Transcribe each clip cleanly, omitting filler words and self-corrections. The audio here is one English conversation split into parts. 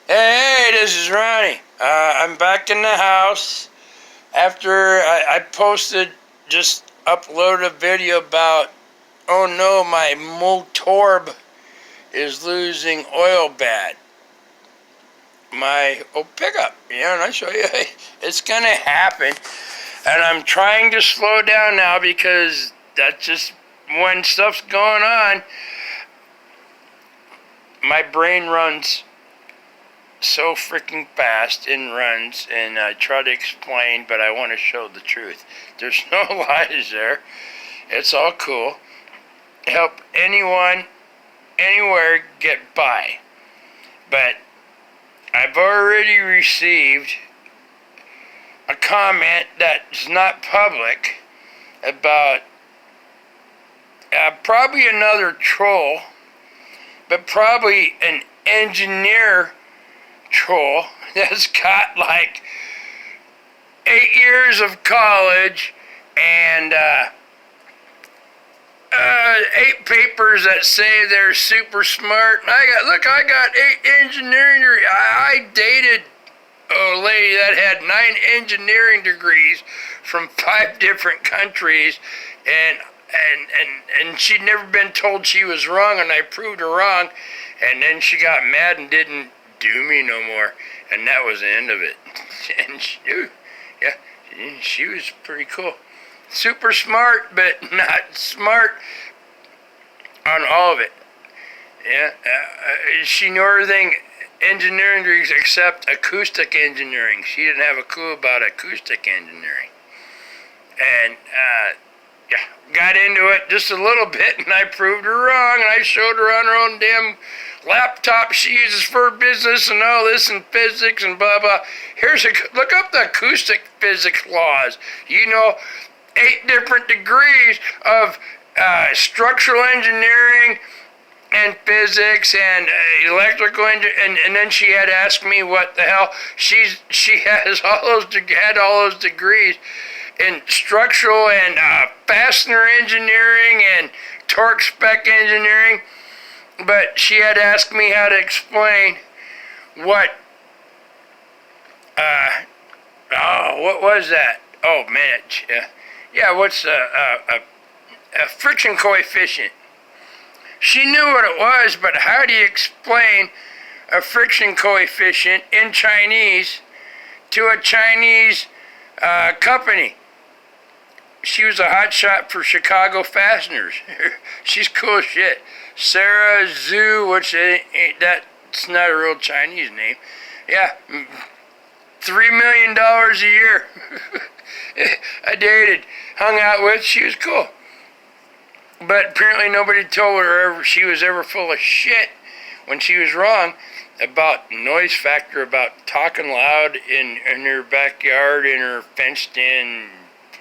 Hey, this is Ronnie. I'm back in the house after I uploaded a video about, oh no, my MOTORB is losing oil bad. My pickup, and I show you, it's gonna happen. And I'm trying to slow down now because that's just when stuff's going on. My brain runs so freaking fast and runs, and I try to explain, but I want to show the truth. There's no lies there. It's all cool. Help anyone, anywhere get by. But I've already received a comment that's not public about probably another troll, but probably an engineer troll that's got like 8 years of college and 8 papers that say they're super smart. And I got 8 engineering degrees. I dated a lady that had 9 engineering degrees from 5 different countries, and she'd never been told she was wrong, and I proved her wrong, and then she got mad and didn't do me no more, and that was the end of it. And she was pretty cool. Super smart, but not smart on all of it. Yeah, she knew everything engineering degrees except acoustic engineering. She didn't have a clue about acoustic engineering. And got into it just a little bit, and I proved her wrong, and I showed her on her own damn laptop she uses for business and all this and physics and blah blah. Look up the acoustic physics laws. 8 different degrees of structural engineering and physics and electrical engineering, and then she had asked me what the hell she had all those degrees in structural and fastener engineering and torque spec engineering, but she had asked me how to explain what what was that? Oh man, what's a friction coefficient? She knew what it was, but how do you explain a friction coefficient in Chinese to a Chinese company? She was a hotshot for Chicago Fasteners. She's cool as shit. Sarah Zhu, that's not a real Chinese name. Yeah, $3 million a year. I dated, hung out with, she was cool. But apparently nobody told her she was ever full of shit when she was wrong about noise factor, about talking loud in her backyard, in her fenced-in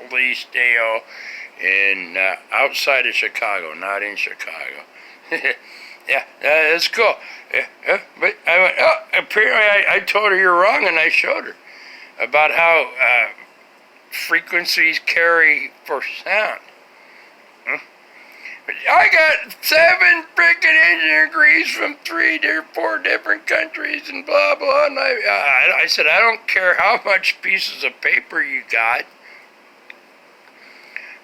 police dale, and outside of Chicago, not in Chicago. Yeah, that's cool. But I went, apparently I told her you're wrong, and I showed her about how frequencies carry for sound. I got 7 freaking engineering degrees from 3 or 4 different countries and blah blah. And I said, I don't care how much pieces of paper you got.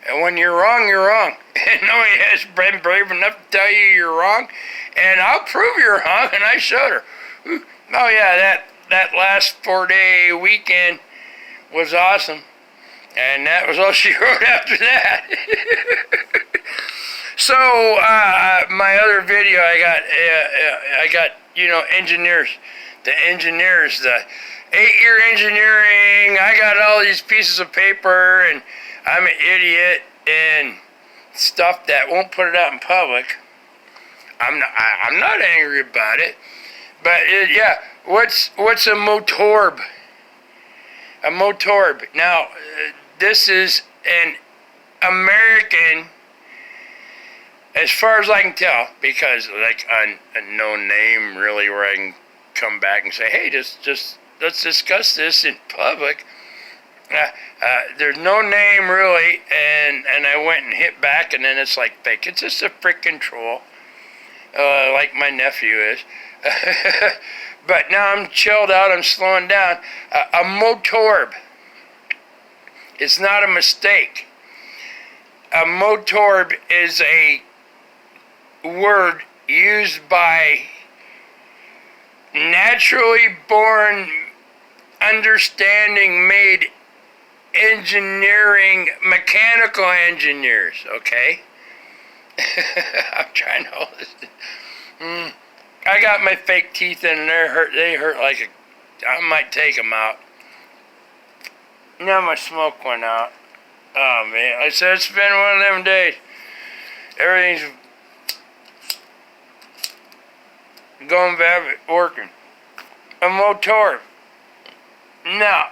And when you're wrong, you're wrong. And nobody has been brave enough to tell you you're wrong. And I'll prove you're wrong. And I showed her. Oh yeah, that last 4-day weekend was awesome. And that was all she wrote after that. So my other video, I got engineers, the 8-year engineering. I got all these pieces of paper, and I'm an idiot and stuff that won't put it out in public. I'm not angry about it, but what's a MOTORB? A MOTORB. Now, this is an American, as far as I can tell, because like a no name really, where I can come back and say, hey, just let's discuss this in public. There's no name really, and I went and hit back, and then it's like fake. It's just a freaking troll like my nephew is. But now I'm chilled out, I'm slowing down. A MOTORB. It's not a mistake. A MOTORB is a word used by naturally born, understanding, made engineering, mechanical engineers, okay? I'm trying to hold this. I got my fake teeth in and they hurt like I might take them out. Now my smoke went out. Oh man, I said it's been one of them days. Everything's going bad, working. A MOTORB. Now,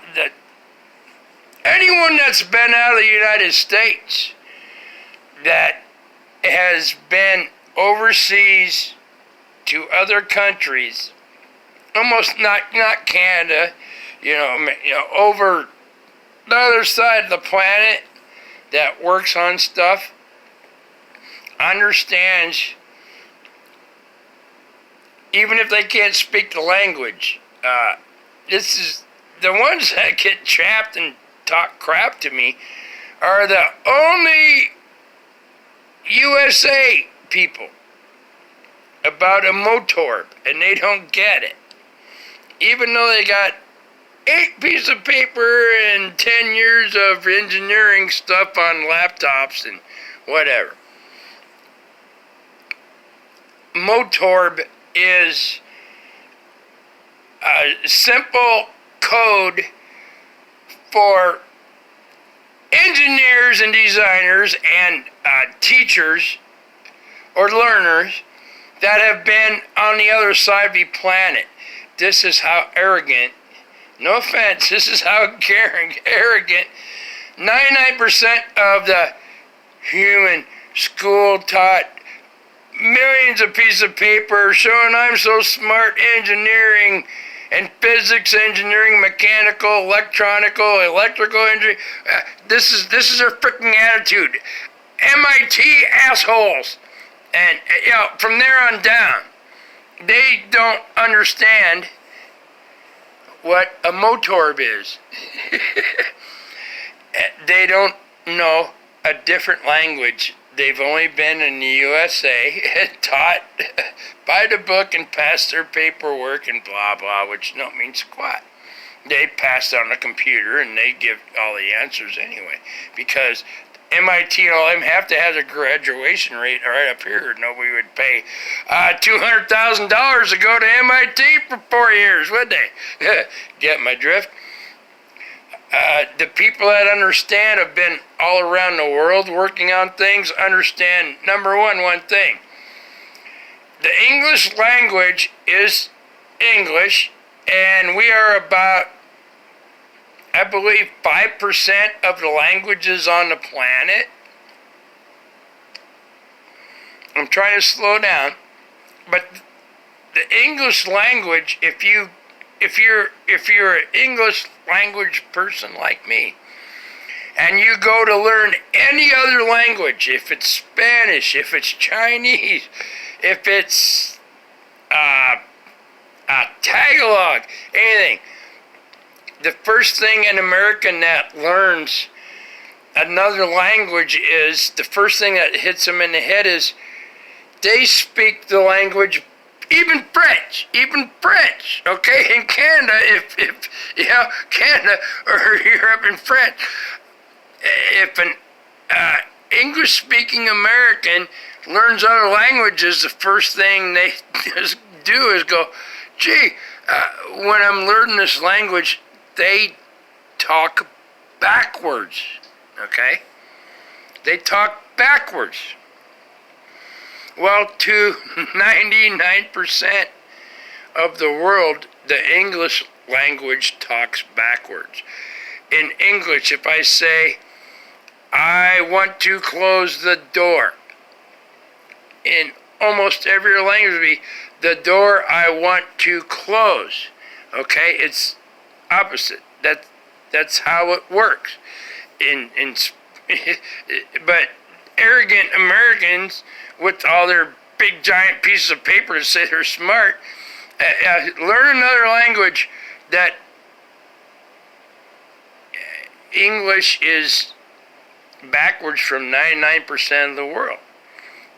anyone that's been out of the United States that has been overseas to other countries, almost not Canada, over the other side of the planet that works on stuff, understands, even if they can't speak the language, this is the ones that get trapped and talk crap to me are the only USA people about a MOTORB, and they don't get it. Even though they got 8 pieces of paper and 10 years of engineering stuff on laptops and whatever. MOTORB is a simple code for engineers and designers and teachers or learners that have been on the other side of the planet. This is how arrogant, no offense, this is how arrogant 99% of the human school-taught millions of pieces of paper showing I'm so smart, engineering and physics, engineering, mechanical, electrical engineering. This is their freaking attitude. MIT assholes. And from there on down, they don't understand what a MOTORB is. They don't know a different language. They've only been in the USA, taught by the book and passed their paperwork and blah blah, which don't mean squat. They pass on the computer and they give all the answers anyway, because MIT and all them have to have a graduation rate right up here. Nobody would pay $200,000 to go to MIT for 4 years, would they? Get my drift? The people that understand have been all around the world working on things, understand one thing. The English language is English, and we are about, I believe, 5% of the languages on the planet. I'm trying to slow down, but the English language, if you're an English language person like me, and you go to learn any other language, if it's Spanish, if it's Chinese, if it's Tagalog, anything, the first thing an American that learns another language is, the first thing that hits them in the head is they speak the language, even French, okay? In Canada, if Canada or Europe and French, if an English-speaking American learns other languages, the first thing they do is go, gee, when I'm learning this language, they talk backwards, okay? They talk backwards. Well, to 99% of the world, the English language talks backwards. In English, if I say, I want to close the door, in almost every language would be, the door I want to close. Okay, it's opposite. That's how it works. But arrogant Americans with all their big giant pieces of paper to say they're smart. Learn another language. That English is backwards from 99% of the world.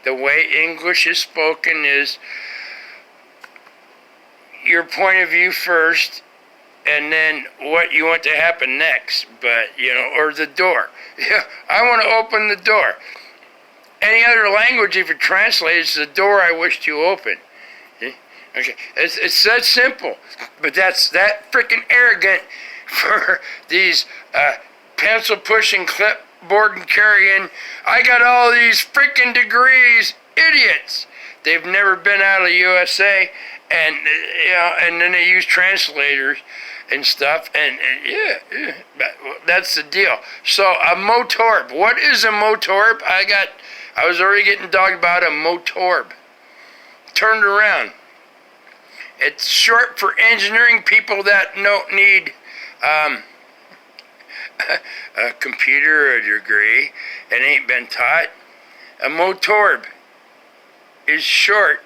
The way English is spoken is your point of view first, and then what you want to happen next, but, or the door. I want to open the door. Any other language, if you translate, it's the door I wish to open. Okay, it's that simple, but that's that freaking arrogant for these pencil pushing, clipboard carrying, I got all these freaking degrees, idiots. They've never been out of the USA, and and then they use translators and stuff, and that's the deal. So a MOTORB, what is a MOTORB? I was already getting dogged about a MOTORB. Turned around. It's short for engineering people that don't need a computer or a degree and ain't been taught. A MOTORB is short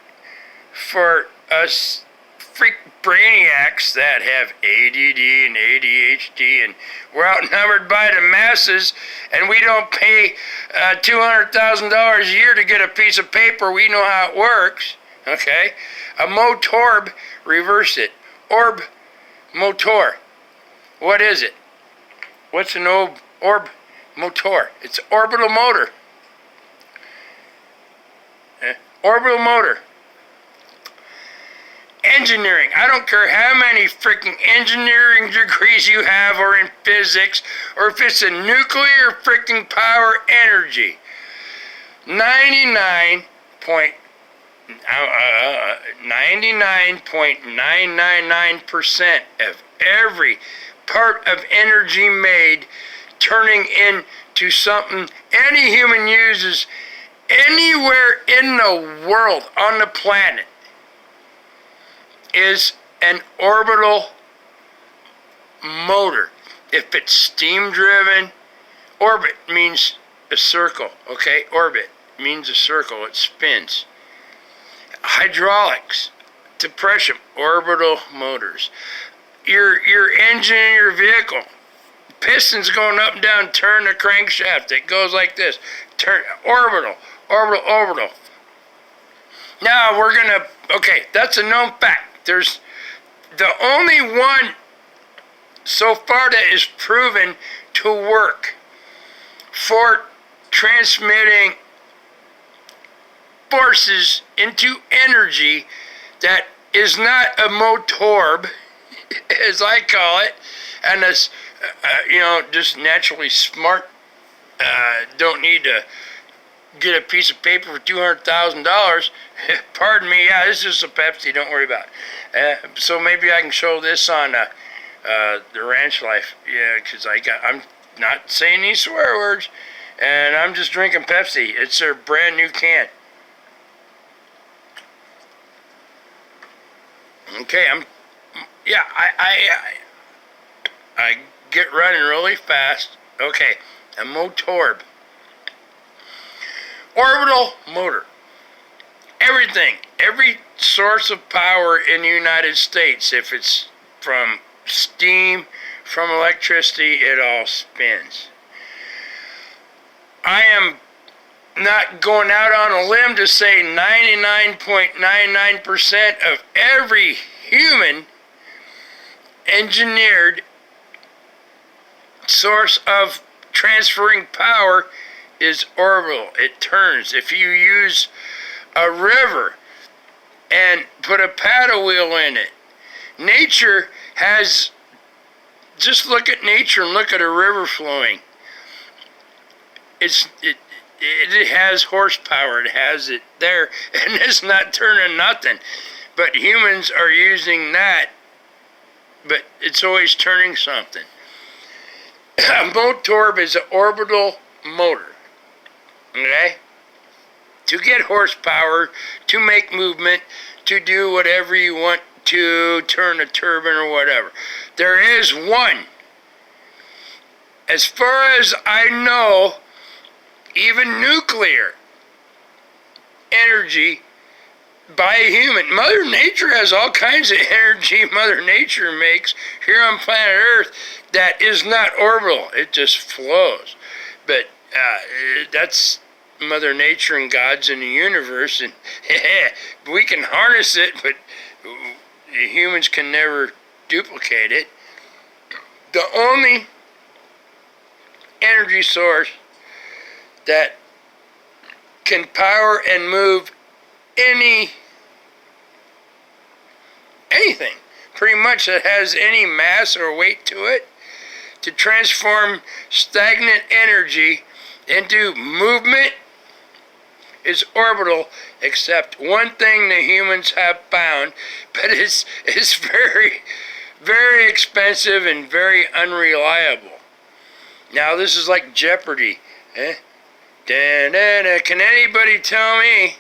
for us freak brainiacs that have ADD and ADHD, and we're outnumbered by the masses, and we don't pay $200,000 a year to get a piece of paper. We know how it works. Okay? A MOTORB, reverse it. Orb, motor. What is it? What's an orb motor? It's orbital motor. Orbital motor. Engineering. I don't care how many freaking engineering degrees you have, or in physics, or if it's a nuclear freaking power energy. 99.999% of every part of energy made turning into something any human uses anywhere in the world on the planet is an orbital motor. If it's steam driven, orbit means a circle, okay? Orbit means a circle, it spins. Hydraulics, depression, orbital motors. Your engine in your vehicle, pistons going up and down, turn the crankshaft. It goes like this. Turn, orbital. Now we're gonna, okay, that's a known fact. There's the only one so far that is proven to work for transmitting forces into energy that is not a MOTORB, as I call it, and as just naturally smart, don't need to get a piece of paper for $200,000. Pardon me, yeah, this is a Pepsi, don't worry about it. So maybe I can show this on the ranch life, because I'm not saying these swear words, and I'm just drinking Pepsi. It's their brand new can. Okay, I get running really fast. Okay, a MOTORB. Orbital motor. Everything, every source of power in the United States, if it's from steam, from electricity, it all spins. I am not going out on a limb to say 99.99% of every human engineered source of transferring power is orbital. It turns. If you use a river and put a paddle wheel in it, nature has, just look at nature and look at a river flowing. It has horsepower, it has it there, and it's not turning nothing. But humans are using that, but it's always turning something. A MOTORB is an orbital motor, okay? To get horsepower, to make movement, to do whatever you want to, turn a turbine or whatever. There is one. As far as I know, even nuclear energy by a human. Mother Nature has all kinds of energy Mother Nature makes here on planet Earth that is not orbital. It just flows. But that's Mother Nature and God's in the universe, and we can harness it, but humans can never duplicate it. The only energy source that can power and move anything pretty much that has any mass or weight to it, to transform stagnant energy into movement, is orbital, except one thing the humans have found, but it's very, very expensive and very unreliable. Now this is like Jeopardy. Can anybody tell me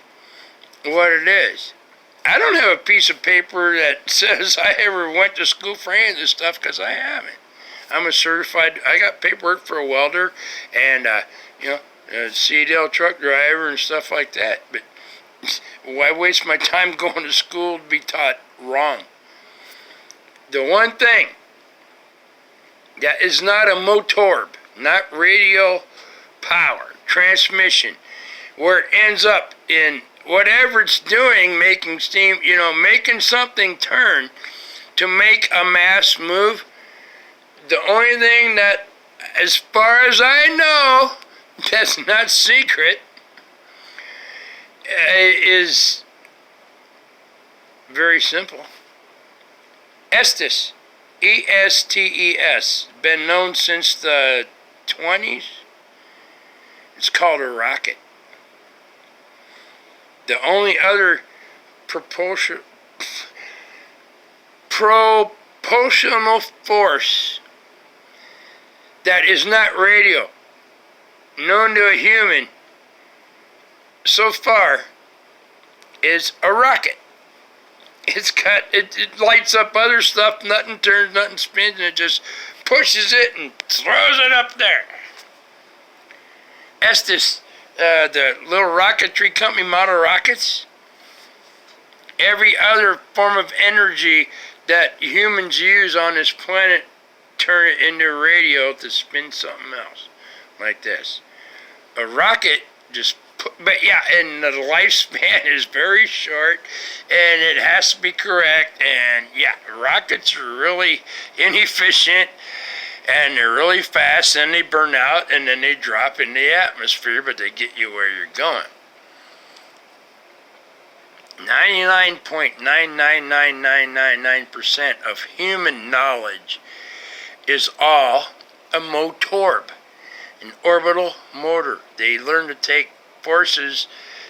what it is? I don't have a piece of paper that says I ever went to school for any of this stuff, because I haven't. I'm a certified, I got paperwork for a welder and, a CDL truck driver and stuff like that. But why waste my time going to school to be taught wrong? The one thing that is not a MOTORB, not radio power, transmission, where it ends up in whatever it's doing, making steam, making something turn to make a mass move. The only thing that, as far as I know, that's not secret, is very simple. Estes, ESTES, been known since the 20s. It's called a rocket. The only other propulsional force that is not radio known to a human so far is a rocket. It lights up other stuff, nothing turns, nothing spins, and it just pushes it and throws it up there. Estes, the little rocketry company, model rockets, every other form of energy that humans use on this planet, turn it into radio to spin something else, like this. A rocket and the lifespan is very short, and it has to be correct, and rockets are really inefficient, and they're really fast, and they burn out, and then they drop in the atmosphere, but they get you where you're going. 99.99999% of human knowledge is all a MOTORB, an orbital motor. They learn to take forces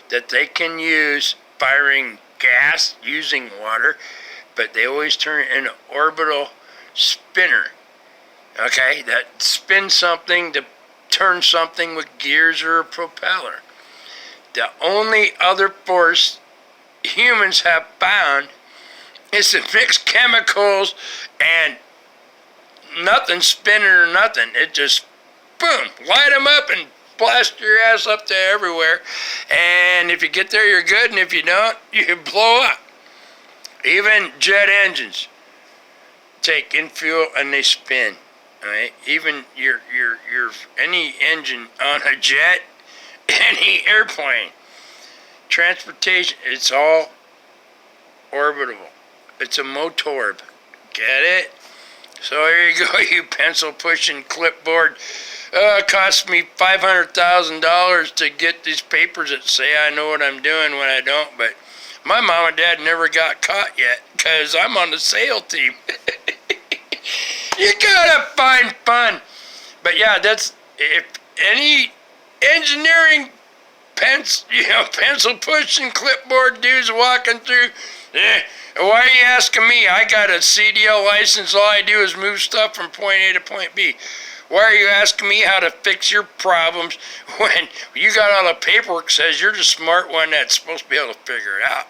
that they can use firing gas using water, but they always turn it into orbital spinner. Okay, that spins something to turn something with gears or a propeller. The only other force humans have found is to mix chemicals and nothing spinning or nothing. It just, boom, light them up and blast your ass up to everywhere. And if you get there, you're good, and if you don't, you blow up. Even jet engines take in fuel and they spin. All right? Even your any engine on a jet, any airplane, transportation, it's all orbitable. It's a MOTORB. Get it? So here you go, you pencil pushing clipboard. It cost me $500,000 to get these papers that say I know what I'm doing when I don't, but my mom and dad never got caught yet, because I'm on the SAIL team. You gotta find fun. But that's, if any engineering pencil pushing clipboard dudes walking through, why are you asking me? I got a CDL license. All I do is move stuff from point A to point B. Why are you asking me how to fix your problems when you got all the paperwork says you're the smart one that's supposed to be able to figure it out?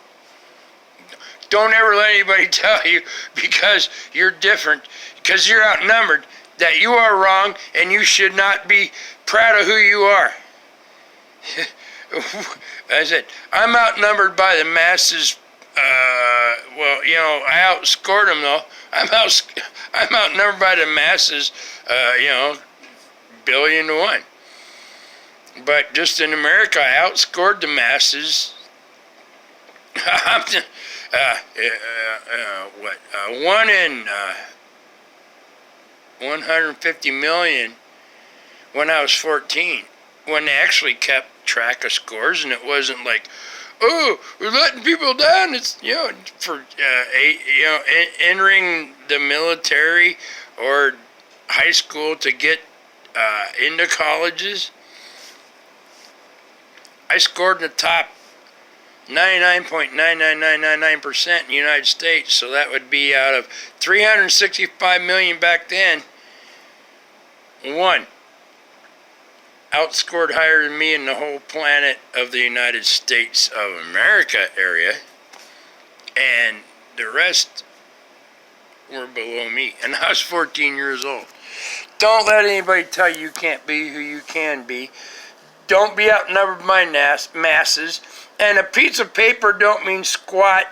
Don't ever let anybody tell you, because you're different, because you're outnumbered, that you are wrong and you should not be proud of who you are. I said, I'm outnumbered by the masses. Well, you know, I outscored them though. I'm outnumbered by the masses. You know, 1,000,000,000 to 1. But just in America, I outscored the masses. One in 150 million when I was 14. When they actually kept track of scores, and it wasn't like, oh, we're letting people down. It's, you know, for entering the military or high school to get into colleges. I scored in the top 99.99999% in the United States, so that would be out of 365 million back then. One outscored higher than me in the whole planet of the United States of America area, and the rest were below me, and I was 14 years old. Don't let anybody tell you can't be who you can be. Don't be outnumbered by masses, and a piece of paper don't mean squat.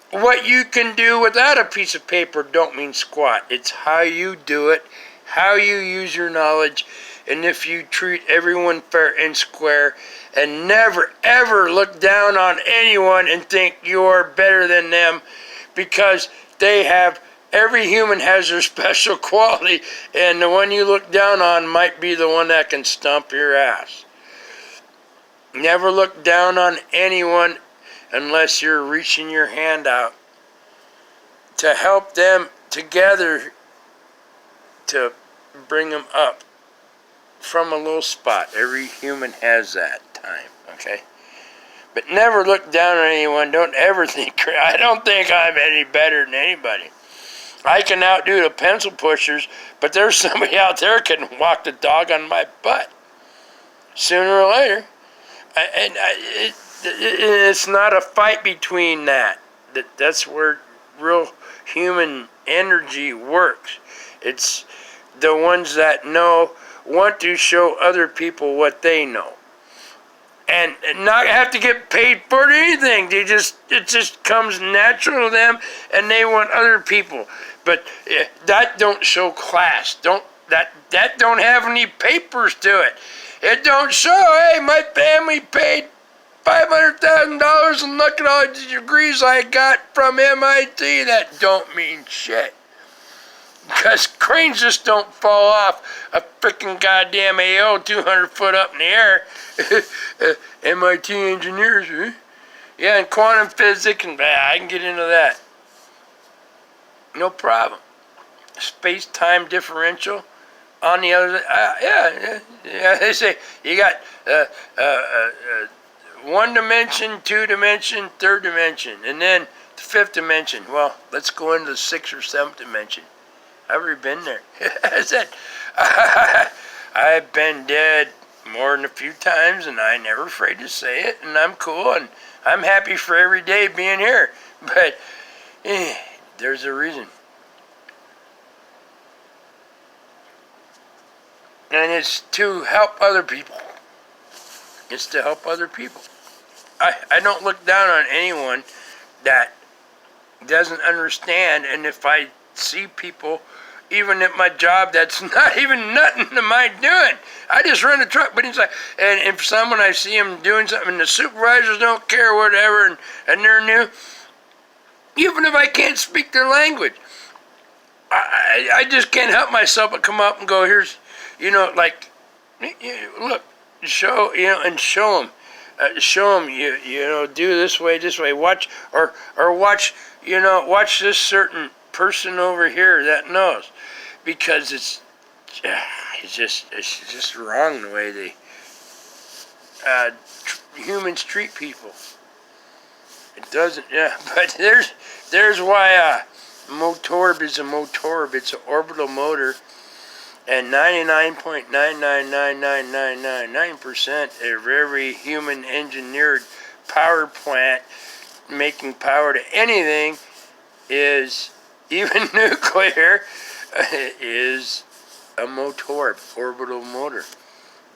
What you can do without a piece of paper don't mean squat. It's how you do it, how you use your knowledge, and if you treat everyone fair and square, and never ever look down on anyone and think you're better than them, because every human has their special quality, and the one you look down on might be the one that can stomp your ass. Never look down on anyone unless you're reaching your hand out to help them together to bring them up from a low spot. Every human has that time, okay? But never look down on anyone. Don't ever think, I don't think I'm any better than anybody. I can outdo the pencil pushers, but there's somebody out there can walk the dog on my butt sooner or later. It's not a fight between that. That's where real human energy works. It's the ones that want to show other people what they know, and not have to get paid for anything. It just comes natural to them, and they want other people. But that don't show class. That don't have any papers to it. It don't show, hey, my family paid $500,000 and look at all the degrees I got from MIT. That don't mean shit. Because cranes just don't fall off a freaking goddamn AO 200 foot up in the air. MIT engineers, huh? Yeah, and quantum physics, and I can get into that. No problem. Space-time differential on the other, yeah. They say you got 1 dimension, 2 dimension, 3rd dimension, and then the 5th dimension. Well, let's go into the 6th or 7th dimension. I've already been there. I said, I've been dead more than a few times, and I'm never afraid to say it, and I'm cool, and I'm happy for every day being here. But there's a reason. And it's to help other people. It's to help other people. I don't look down on anyone that doesn't understand, and if I see people, even at my job, that's not even nothing to my doing. I just run a truck, but it's like, and if someone I see them doing something, and the supervisors don't care, whatever, and they're new, even if I can't speak their language, I just can't help myself but come up and go, here's, like, look, show, and show them. Show them, do this way, watch, or watch, watch this certain person over here that knows, because it's just wrong the way they humans treat people. It doesn't, but there's why MOTORB is a MOTORB. It's an orbital motor, and 99.9999999% of every human engineered power plant making power to anything is, even nuclear, is a MOTORB, orbital motor.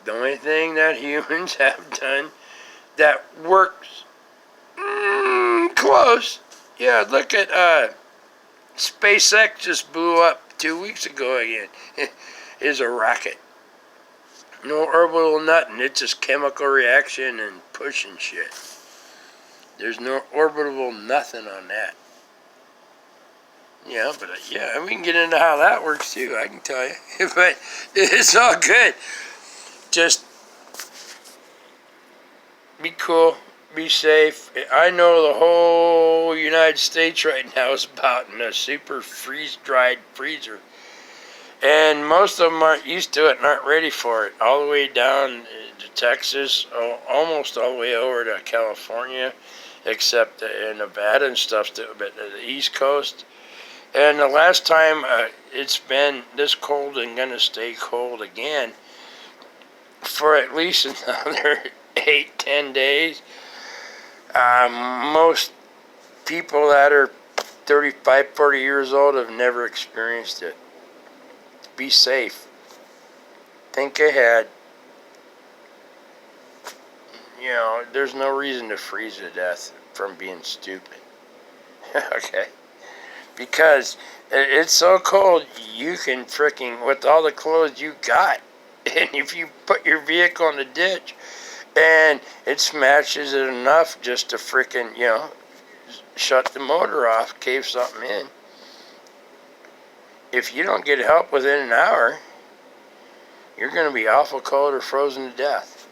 The only thing that humans have done that works close. Yeah, look at SpaceX just blew up 2 weeks ago again. Is a rocket. No orbital nothing. It's just chemical reaction and pushing shit. There's no orbital nothing on that. Yeah, but yeah, we can get into how that works too, I can tell you. But it's all good. Just be cool, be safe. I know the whole United States right now is about in a super freeze-dried freezer. And most of them aren't used to it and aren't ready for it. All the way down to Texas, almost all the way over to California, except in Nevada and stuff, but the East Coast. And the last time it's been this cold and going to stay cold again for at least another 8-10 days. Most people that are 35, 40 years old have never experienced it. Be safe. Think ahead. You know, there's no reason to freeze to death from being stupid. Okay? Because it's so cold, you can fricking, with all the clothes you got, and if you put your vehicle in the ditch, and it smashes it enough just to fricking, you know, shut the motor off, cave something in. If you don't get help within an hour, you're going to be awful cold or frozen to death.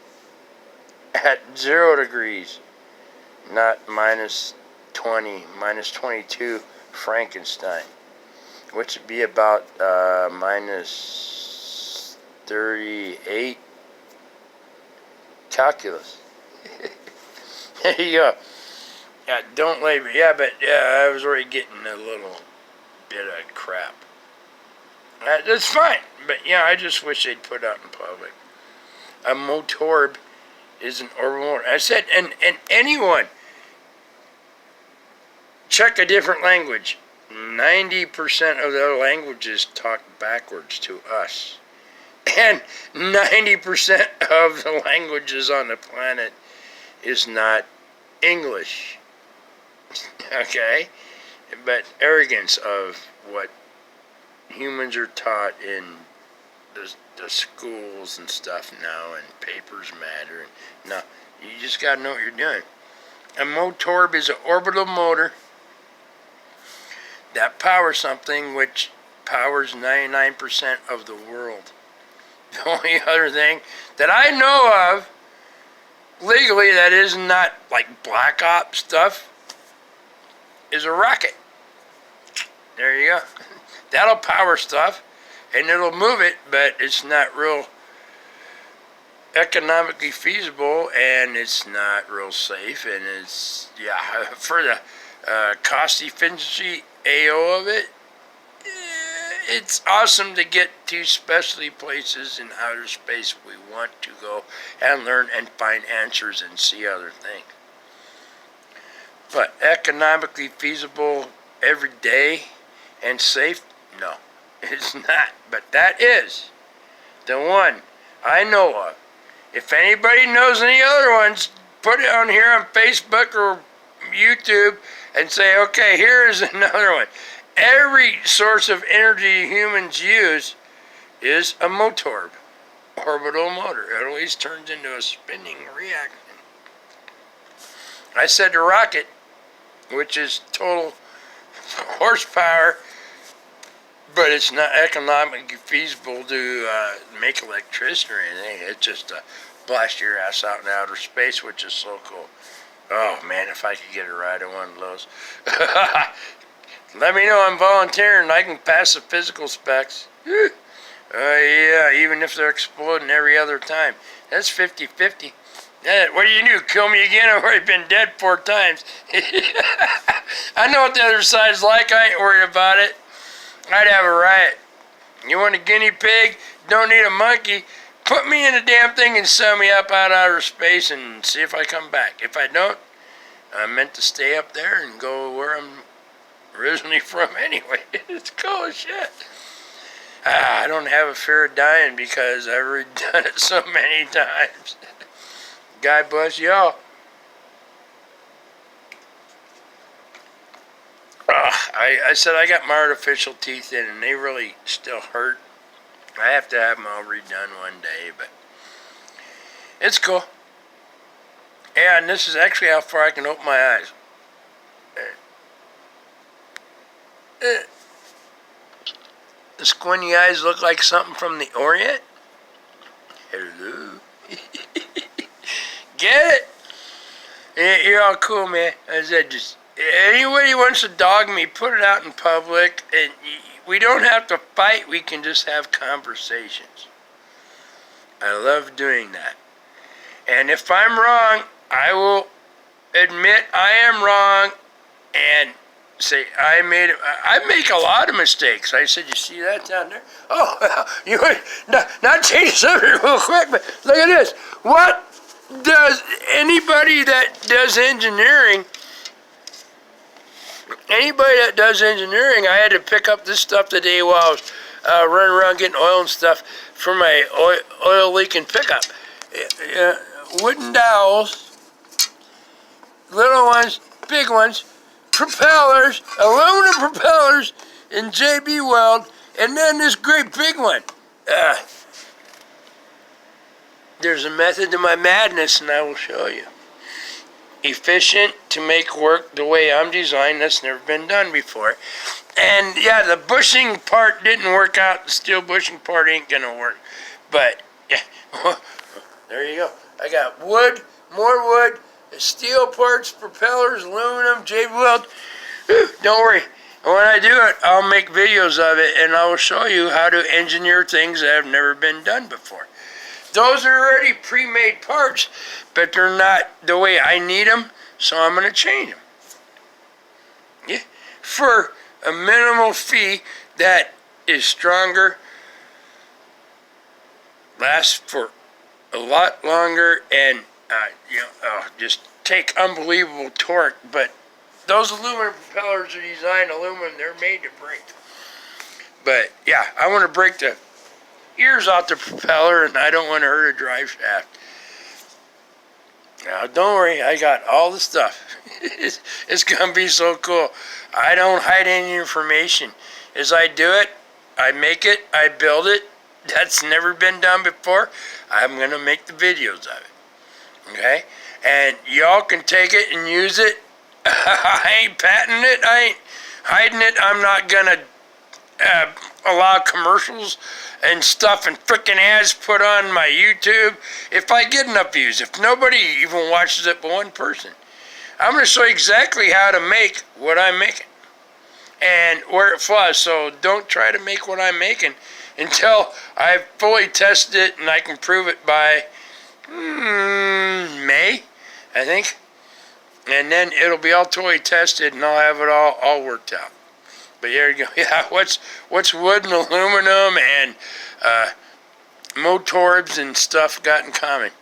At 0 degrees, not minus 20, minus 22 Frankenstein, which would be about minus 38 calculus. There you go. Yeah, don't labor. Yeah, but yeah, I was already getting a little bit of crap. That's fine, but yeah, I just wish they'd put out in public. A MOTORB is an orbital motor. I said, and anyone, check a different language. 90% of their languages talk backwards to us. And 90% of the languages on the planet is not English. Okay? But arrogance of what humans are taught in the schools and stuff now, and papers matter. No, you just got to know what you're doing. A MOTORB is an orbital motor that powers something which powers 99% of the world. The only other thing that I know of legally that is not like black ops stuff is a rocket. There you go. That'll power stuff and it'll move it, but it's not real economically feasible, and it's not real safe, and it's, yeah, for the cost efficiency AO of it, it's awesome to get to specialty places in outer space we want to go and learn and find answers and see other things. But economically feasible every day and safe? No, it's not. But that is the one I know of. If anybody knows any other ones, put it on here on Facebook or YouTube and say, okay, here is another one. Every source of energy humans use is a MOTORB, orbital motor. It always turns into a spinning reaction. I said the rocket, which is total horsepower, but it's not economically feasible to make electricity or anything. It's just to blast your ass out in outer space, which is so cool. Oh man, if I could get a ride on one of those. Let me know, I'm volunteering. I can pass the physical specs. Yeah, even if they're exploding every other time. That's 50-50. What do you do? Kill me again? I've already been dead 4 times. I know what the other side's like. I ain't worried about it. I'd have a riot. You want a guinea pig? Don't need a monkey. Put me in the damn thing and send me up out of outer space and see if I come back. If I don't, I'm meant to stay up there and go where I'm originally from anyway. It's cool as shit. I don't have a fear of dying because I've redone it so many times. God bless y'all. I said I got my artificial teeth in and they really still hurt. I have to have them all redone one day, but it's cool. Yeah, and this is actually how far I can open my eyes. The squinty eyes look like something from the Orient. Hello. Get it? You're all cool, man. I said, just anybody wants to dog me, put it out in public, and we don't have to fight. We can just have conversations. I love doing that. And if I'm wrong, I will admit I am wrong and say I make a lot of mistakes. I said, you see that down there? Oh, you not change the subject real quick, but look at this. What does anybody that does engineering? Anybody that does engineering, I had to pick up this stuff today while I was running around getting oil and stuff for my oil leaking pickup. Wooden dowels, little ones, big ones, propellers, aluminum propellers in JB Weld, and then this great big one. There's a method to my madness, and I will show you. Efficient to make work the way I'm designed. That's never been done before. And yeah, the bushing part didn't work out. The steel bushing part ain't gonna work. But yeah, there you go. I got wood, more wood, steel parts, propellers, aluminum, JB Weld. Don't worry. When I do it, I'll make videos of it, and I will show you how to engineer things that have never been done before. Those are already pre-made parts, but they're not the way I need them, so I'm going to change them. Yeah, for a minimal fee that is stronger, lasts for a lot longer, and just take unbelievable torque. But those aluminum propellers are designed aluminum; they're made to break. But yeah, I want to break the ears out the propeller, and I don't want to hurt a drive shaft. Now, don't worry, I got all the stuff. It's gonna be so cool. I don't hide any information. As I do it, I make it, I build it. That's never been done before. I'm gonna make the videos of it. Okay? And y'all can take it and use it. I ain't patenting it. I ain't hiding it. I'm not gonna allow commercials and stuff and frickin' ads put on my YouTube. If I get enough views, if nobody even watches it but one person, I'm going to show you exactly how to make what I'm making and where it flaws. So don't try to make what I'm making until I've fully tested it and I can prove it by May, I think. And then it'll be all totally tested and I'll have it all worked out. But here you go. Yeah, what's wood and aluminum and MOTORBs and stuff got in common?